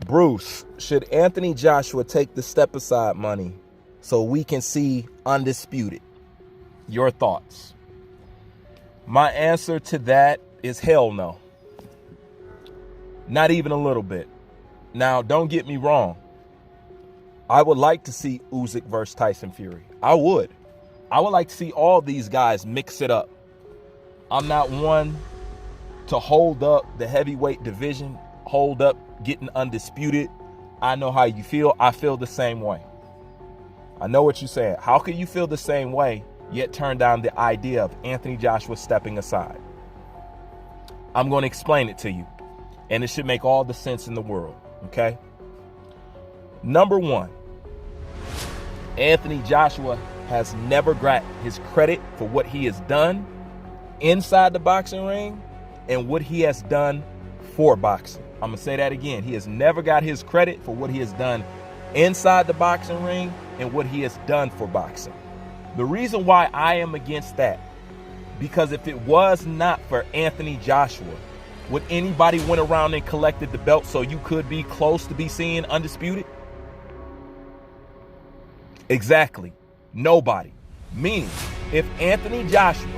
Bruce, should Anthony Joshua take the step aside money so we can see undisputed? Your thoughts? My answer to that is hell no. Not even a little bit. Now, don't get me wrong. I would like to see Usyk versus Tyson Fury. I would like to see all these guys mix it up. I'm not one to hold up the heavyweight division, hold up getting undisputed. I know how you feel. I feel the same way. I know what you're saying. How can you feel the same way yet turn down the idea of Anthony Joshua stepping aside? I'm going to explain it to you, and it should make all the sense in the world, okay? Number one, Anthony Joshua has never got his credit for what he has done inside the boxing ring and what he has done for boxing. I'm going to say that again. He has never got his credit for what he has done inside the boxing ring and what he has done for boxing. The reason why I am against that, because if it was not for Anthony Joshua, would anybody went around and collected the belt so you could be close to be seen undisputed? Exactly. Nobody. Meaning, if Anthony Joshua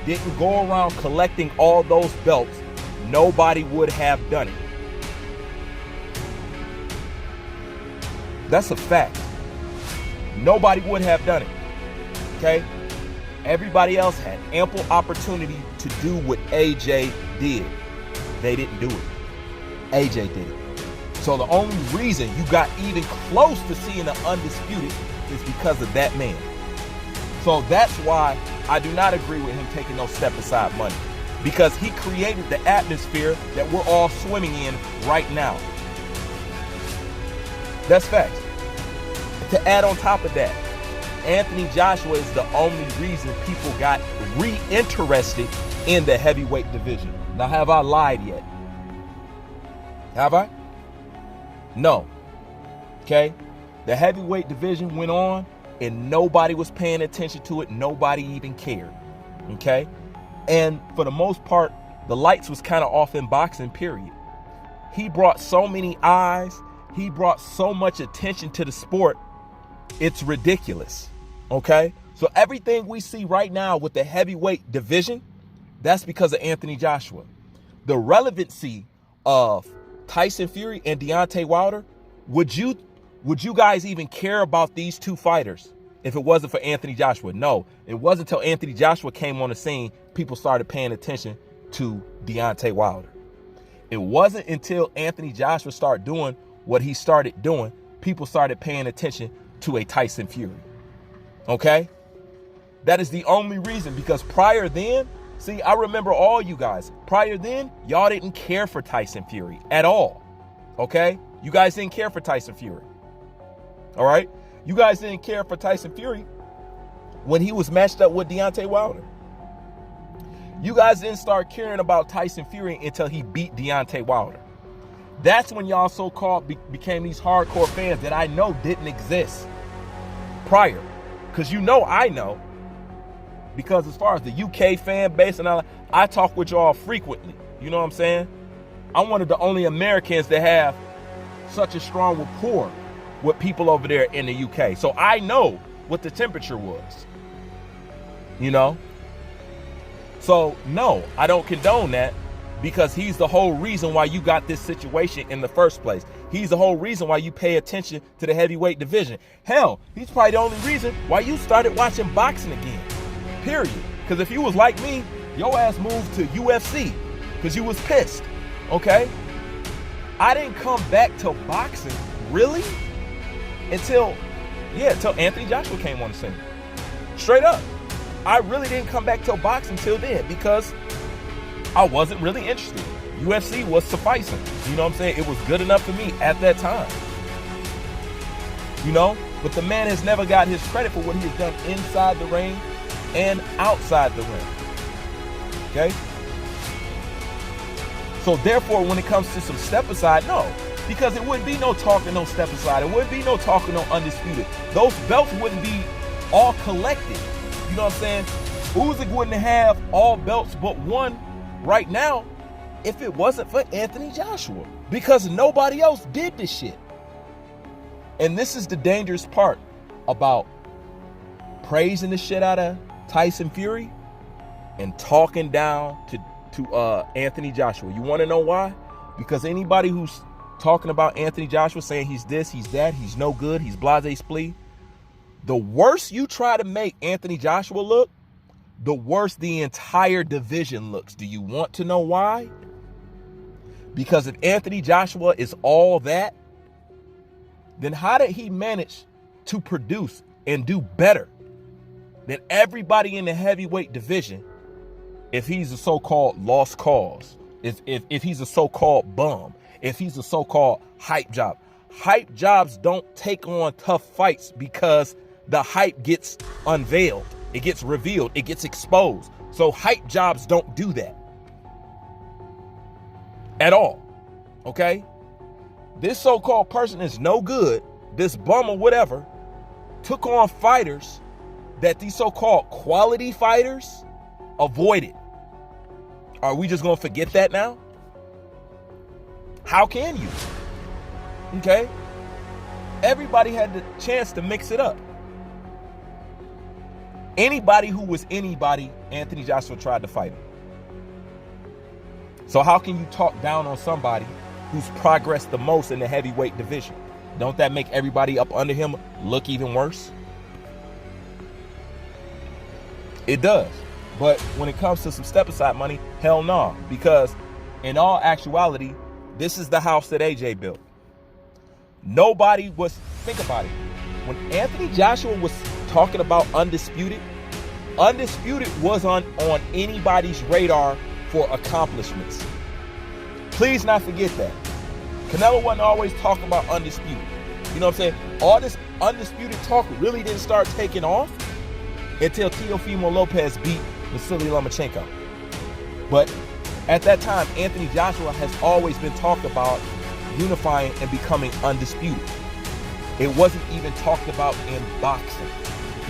didn't go around collecting all those belts, nobody would have done it. That's a fact. Nobody would have done it. Okay? Everybody else had ample opportunity to do what AJ did. They didn't do it. AJ did it. So the only reason you got even close to seeing the undisputed is because of that man. So that's why I do not agree with him taking no step aside money, because he created the atmosphere that we're all swimming in right now. That's facts. To add on top of that, Anthony Joshua is the only reason people got re-interested in the heavyweight division. Now, have I lied yet? Have I? No. Okay? The heavyweight division went on and nobody was paying attention to it. Nobody even cared. Okay? And for the most part, the lights was kind of off in boxing, period. He brought so many eyes. He brought so much attention to the sport. It's ridiculous. Okay? So everything we see right now with the heavyweight division, that's because of Anthony Joshua. The relevancy of Tyson Fury and Deontay Wilder, would you guys even care about these two fighters if it wasn't for Anthony Joshua? No, it wasn't until Anthony Joshua came on the scene people started paying attention to Deontay Wilder. It wasn't until Anthony Joshua started doing what he started doing, people started paying attention to a Tyson Fury. Okay? That is the only reason, because prior then, see, I remember all you guys, prior then, y'all didn't care for Tyson Fury at all. Okay? You guys didn't care for Tyson Fury. All right? You guys didn't care for Tyson Fury when he was matched up with Deontay Wilder. You guys didn't start caring about Tyson Fury until he beat Deontay Wilder. That's when y'all so-called became these hardcore fans that I know didn't exist prior. Because I know. Because as far as the UK fan base and all, I talk with y'all frequently. You know what I'm saying? I'm one of the only Americans that have such a strong rapport with people over there in the UK. So I know what the temperature was. You know? So no, I don't condone that, because he's the whole reason why you got this situation in the first place. He's the whole reason why you pay attention to the heavyweight division. Hell, he's probably the only reason why you started watching boxing again. Period. Because if you was like me, your ass moved to UFC because you was pissed. Okay? I didn't come back to boxing, really, until Anthony Joshua came on the scene. Straight up. I really didn't come back to boxing until then, because I wasn't really interested. UFC was sufficing. You know what I'm saying? It was good enough for me at that time. You know? But the man has never got his credit for what he has done inside the ring and outside the ring. Okay? So therefore, when it comes to some step aside, no. Because it wouldn't be no talking, no step aside. It wouldn't be no talking, no undisputed. Those belts wouldn't be all collected. You know what I'm saying? Usyk wouldn't have all belts but one right now if it wasn't for Anthony Joshua. because nobody else did this shit. And this is the dangerous part about praising the shit out of Tyson Fury and talking down to Anthony Joshua. You want to know why? Because anybody who's talking about Anthony Joshua, saying he's this, he's that, he's no good, he's blase splee, the worse you try to make Anthony Joshua look, the worse the entire division looks. Do you want to know why? Because if Anthony Joshua is all that, then how did he manage to produce and do better than everybody in the heavyweight division if he's a so-called lost cause, if he's a so-called bum, if he's a so-called hype job? Hype jobs don't take on tough fights because the hype gets unveiled, it gets revealed, it gets exposed. So hype jobs don't do that at all, okay? This so-called person is no good, this bum or whatever, took on fighters that these so-called quality fighters avoided. Are we just gonna forget that now? How can you? Okay? Everybody had the chance to mix it up. Anybody who was anybody, Anthony Joshua tried to fight him. So how can you talk down on somebody who's progressed the most in the heavyweight division? Don't that make everybody up under him look even worse? It does. But when it comes to some step aside money, hell no. Because in all actuality, this is the house that AJ built. Nobody was, think about it. When Anthony Joshua was talking about Undisputed was on anybody's radar for accomplishments. Please not forget that. Canelo wasn't always talking about Undisputed. You know what I'm saying? All this Undisputed talk really didn't start taking off until Teofimo Lopez beat Vasily Lomachenko. But at that time, Anthony Joshua has always been talked about unifying and becoming undisputed. It wasn't even talked about in boxing.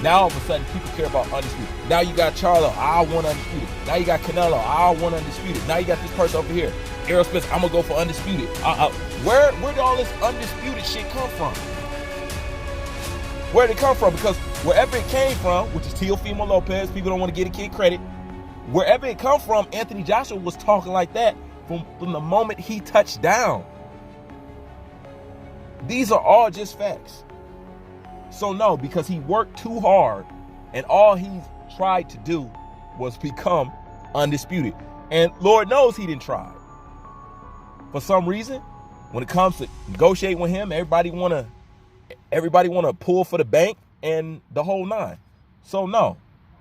Now all of a sudden people care about undisputed. Now you got Charlo, I want undisputed. Now you got Canelo, I want undisputed. Now you got this person over here, Errol Spence, I'm gonna go for undisputed. Where did all this undisputed shit come from? Where did it come from? Because wherever it came from, which is Teofimo Lopez, people don't want to give a kid credit. Wherever it come from, Anthony Joshua was talking like that from the moment he touched down. These are all just facts. So no, because he worked too hard and all he tried to do was become undisputed. And Lord knows he didn't try. For some reason, when it comes to negotiating with him, everybody wanna pull for the bank and the whole nine. So no,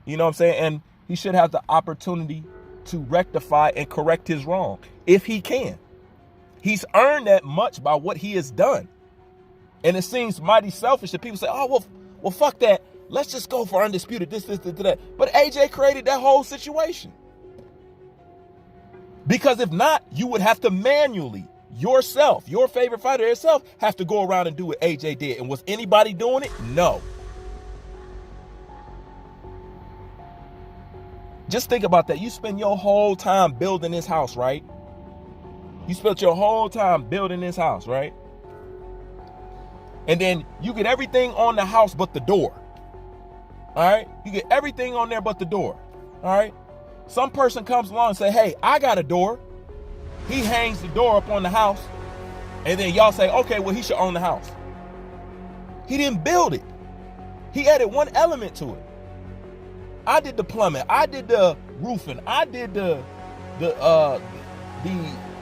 you know what I'm saying? And he should have the opportunity to rectify and correct his wrong if he can. He's earned that much by what he has done. And it seems mighty selfish that people say, oh, well, fuck that. Let's just go for undisputed, this, that. But AJ created that whole situation. Because if not, you would have to manually, yourself, your favorite fighter yourself, have to go around and do what AJ did. And was anybody doing it? No. Just think about that. You spend your whole time building this house, right? You spent your whole time building this house, right? And then you get everything on the house but the door. All right? You get everything on there but the door. All right? Some person comes along and say, hey, I got a door. He hangs the door up on the house. And then y'all say, okay, well, he should own the house. He didn't build it. He added one element to it. I did the plumbing. I did the roofing. I did the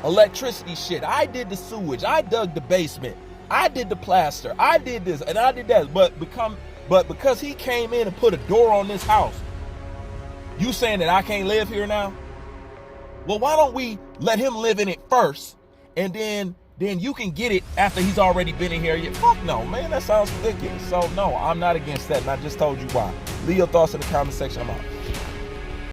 electricity shit. I did the sewage. I dug the basement. I did the plaster. I did this and I did that. But because he came in and put a door on this house, you saying that I can't live here now? Well, why don't we let him live in it first, and then you can get it after he's already been in here? Fuck no, man. That sounds ridiculous. So no, I'm not against that, and I just told you why. Leave your thoughts in the comment section. I'm out.